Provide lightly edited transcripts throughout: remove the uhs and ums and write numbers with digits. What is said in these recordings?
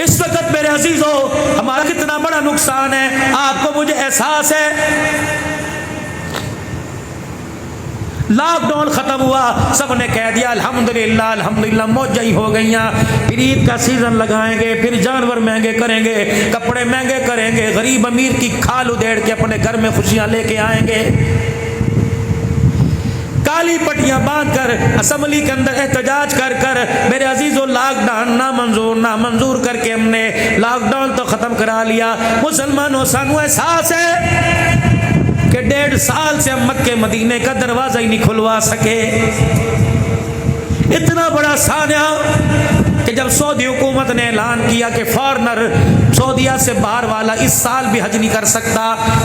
اس وقت میرے عزیزو ہمارا کتنا بڑا نقصان ہے، آپ کو مجھے احساس ہے۔ لاک ڈاؤن ختم ہوا، سب نے کہہ دیا الحمدللہ الحمدللہ موجیں ہی ہو گئیاں، پھر عید کا سیزن لگائیں گے، پھر جانور مہنگے کریں گے، کپڑے مہنگے کریں گے، غریب امیر کی کھال ادھیڑ کے اپنے گھر میں خوشیاں لے کے آئیں گے۔ کالی پٹیاں باندھ کر اسمبلی کے اندر احتجاج کر کر میرے عزیزو لاک ڈاؤن نامنظور کر کے ہم نے لاک ڈاؤن تو ختم کرا لیا۔ مسلمانوں سانو احساس ہے کہ 1.5 سال سے ہم مکے مدینے کا دروازہ ہی نہیں کھلوا سکے۔ اتنا بڑا سانحہ کہ جب سعودی حکومت نے اعلان کیا کہ فارنر سعودیہ سے باہر والا اس سال بھی حج نہیں کر سکتا،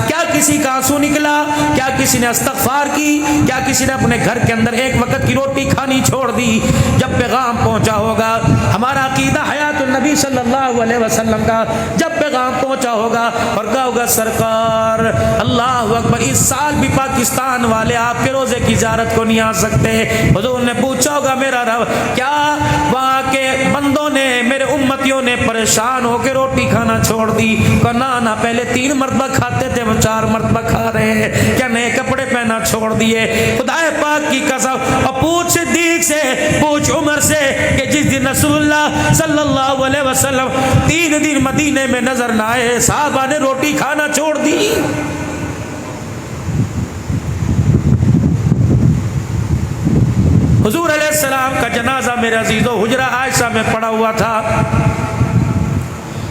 کیا کسی کا آنسو نکلا؟ کیا کسی نے استغفار کی؟ کیا کسی نے اپنے گھر کے اندر ایک وقت کی روٹی کھانی چھوڑ دی؟ جب پیغام پہنچا ہوگا، ہمارا عقیدہ حیات النبی صلی اللہ علیہ وسلم کا، جب پیغام پہنچا ہوگا اور کہا ہوگا سرکار اللہ اکبر اس سال بھی پاکستان والے آپ کے روزے کی زیارت کو نہیں آ سکتے، حضور نے پوچھا ہوگا میرا رب کیا وہاں کے بندوں نے میرے امتیوں نے پریشان ہو کے روٹی کھانا چھوڑ دی؟ نہ پہلے 3 مرتبہ کھاتے تھے، وہ 4 مرتبہ کھا رہے ہیں، کیا نئے کپڑے پہنا چھوڑ دیے؟ خدا پاک کی قسم، اور پوچھ صدیق سے، پوچھ عمر سے کہ جس دن رسول اللہ صلی اللہ علیہ وسلم 3 دن مدینے میں نظر نہ آئے، صحابہ نے روٹی کھانا چھوڑ دی۔ حضور علیہ السلام کا جنازہ میرے عزیزو حجرہ عائشہ میں پڑا ہوا تھا۔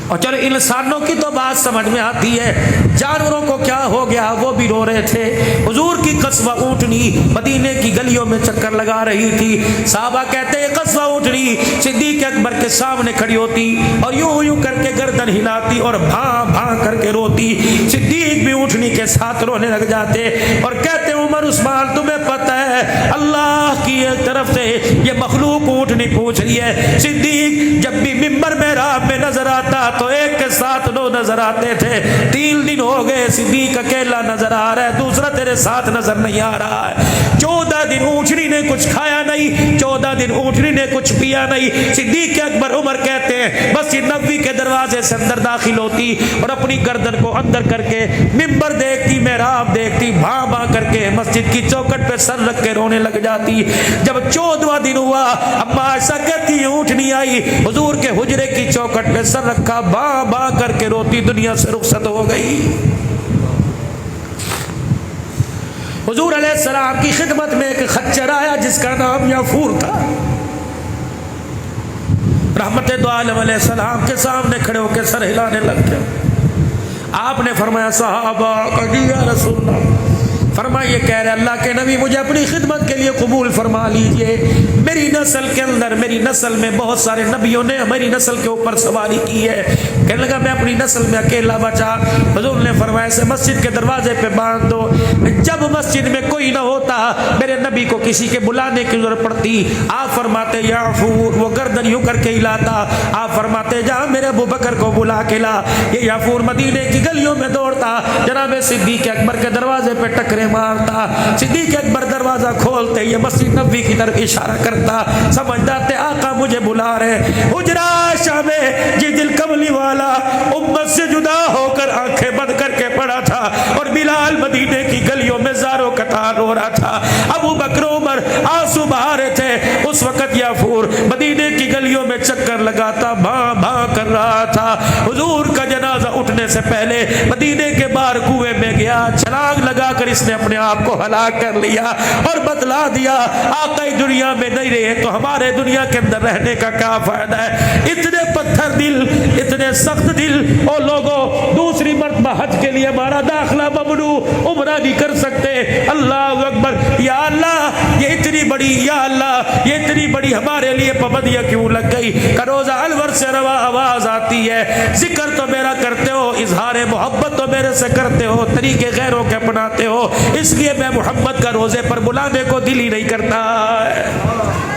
اور چلو انسانوں کی تو بات سمجھ میں آتی ہے، جانوروں کو کیا ہو گیا؟ وہ بھی رو رہے تھے۔ حضور کی قصوہ اونٹنی مدینے کی گلیوں میں چکر لگا رہی تھی، صحابہ کہتے ہیں قصوہ اونٹنی صدیق اکبر کے سامنے کھڑی ہوتی اور یوں کر کے گردن ہلاتی اور بھاں بھاں کر کے روتی، صدیق بھی اونٹنی کے ساتھ رونے لگ جاتے اور کہتے عمر عثمان تمہیں پتہ ہے اللہ کی طرف سے یہ مخلوق اونٹنی پوچھ رہی ہے۔ صدیق جب بھی منبر محراب میں نظر آتا تو ایک کے ساتھ 2 نظر آتے تھے، 3 دن ہو گئے صدیق اکیلا نظر آ رہا ہے، دوسرا تیرے ساتھ نظر نہیں آ رہا ہے۔ 14 دن اونٹنی نے کچھ کھایا نہیں، 14 دن اونٹنی نے کچھ پیا نہیں۔ صدیق اکبر عمر کہتے ہیں مسجد نبوی کے دروازے سے اندر داخل ہوتی اور اپنی گردن کو اندر کر کے منبر دیکھتی، محراب دیکھتی، بھاں بھاں کر کے مسجد کی چوکٹ پہ سر رکھ کے رونے لگ جاتی۔ جب 14واں دن ہوا، اما عائشہ کہتی اونٹنی آئی، حضور کے حجرے کی چوکٹ پہ سر رکھا، باں باں کر کے روتی دنیا سے رخصت ہو گئی۔ حضور علیہ السلام کی خدمت میں ایک خچر آیا جس کا نام یافور تھا، رحمت دو عالم علیہ السلام کے سامنے کھڑے ہو کے سر ہلانے لگ گیا۔ آپ نے فرمایا صحابہ کہا یا رسول اللہ، فرمائیے کہہ رہے اللہ کے نبی مجھے اپنی خدمت کے لیے قبول فرما لیجئے، میری نسل کے اندر، میری نسل میں بہت سارے نبیوں نے میری نسل کے اوپر سواری کی ہے، کہنے لگا میں اپنی نسل میں اکیلا بچا۔ حضور نے فرمایا اسے مسجد کے دروازے پہ باندھ دو، جب مسجد میں کوئی نہ ہوتا میرے نبی کو کسی کے بلانے کی ضرورت پڑتی، آپ فرماتے یا غفور، وہ گردن یوں کر کے ہلاتا، آپ فرماتے جا میرے ابو بکر کو بلا کے لا، یہ یافور مدینے کی گلیوں میں دوڑتا، جناب صدیق اکبر کے دروازے پہ ٹکرے مارتا، صدیق اکبر دروازہ کھولتے یہ مسجد نبوی کی طرف اشارہ کرتا، سمجھتا تھے آقا مجھے بلا رہے۔ حجرہ عائشہ میں جس دل کملی والا امت سے جدا ہو کر آنکھیں بند کر کے پڑا تھا اور بلال مدینے کی گلیوں میں زاروں قطار رو رہا تھا، ابو بکر عمر آنسو بہا رہے تھے، اس وقت یافور مدینے کی گلیوں میں چکر لگاتا بھاں بھاں کر رہا تھا۔ حضور کا جنازہ اٹھنے سے پہلے مدینے کے باہر کنویں میں گیا، چھلانگ لگا کر اس نے اپنے آپ کو ہلاک کر لیا اور بتلا دیا آقا دنیا میں نہیں رہے تو ہمارے دنیا کے اندر رہنے کا کیا فائدہ ہے۔ اتنے پتھر دل، اتنے سخت دل، اور لوگوں دوسری مرتبہ حج کے لیے ہمارا داخلہ ممنوع، عمرہ نہیں کر سکتے۔ اللہ اکبر، یا اللہ یہ اتنی بڑی، یا اللہ یہ اتنی بڑی ہمارے لیے پابندیاں کیوں لگ گئی؟ کہ روزہ انور سے روا آواز آتی ہے، ذکر تو میرا کرتے ہو، اظہار محبت تو میرے سے کرتے ہو، طریقے غیروں کے اپناتے ہو، اس لیے میں محمد کا روزے پر بلانے کو دل ہی نہیں کرتا ہے۔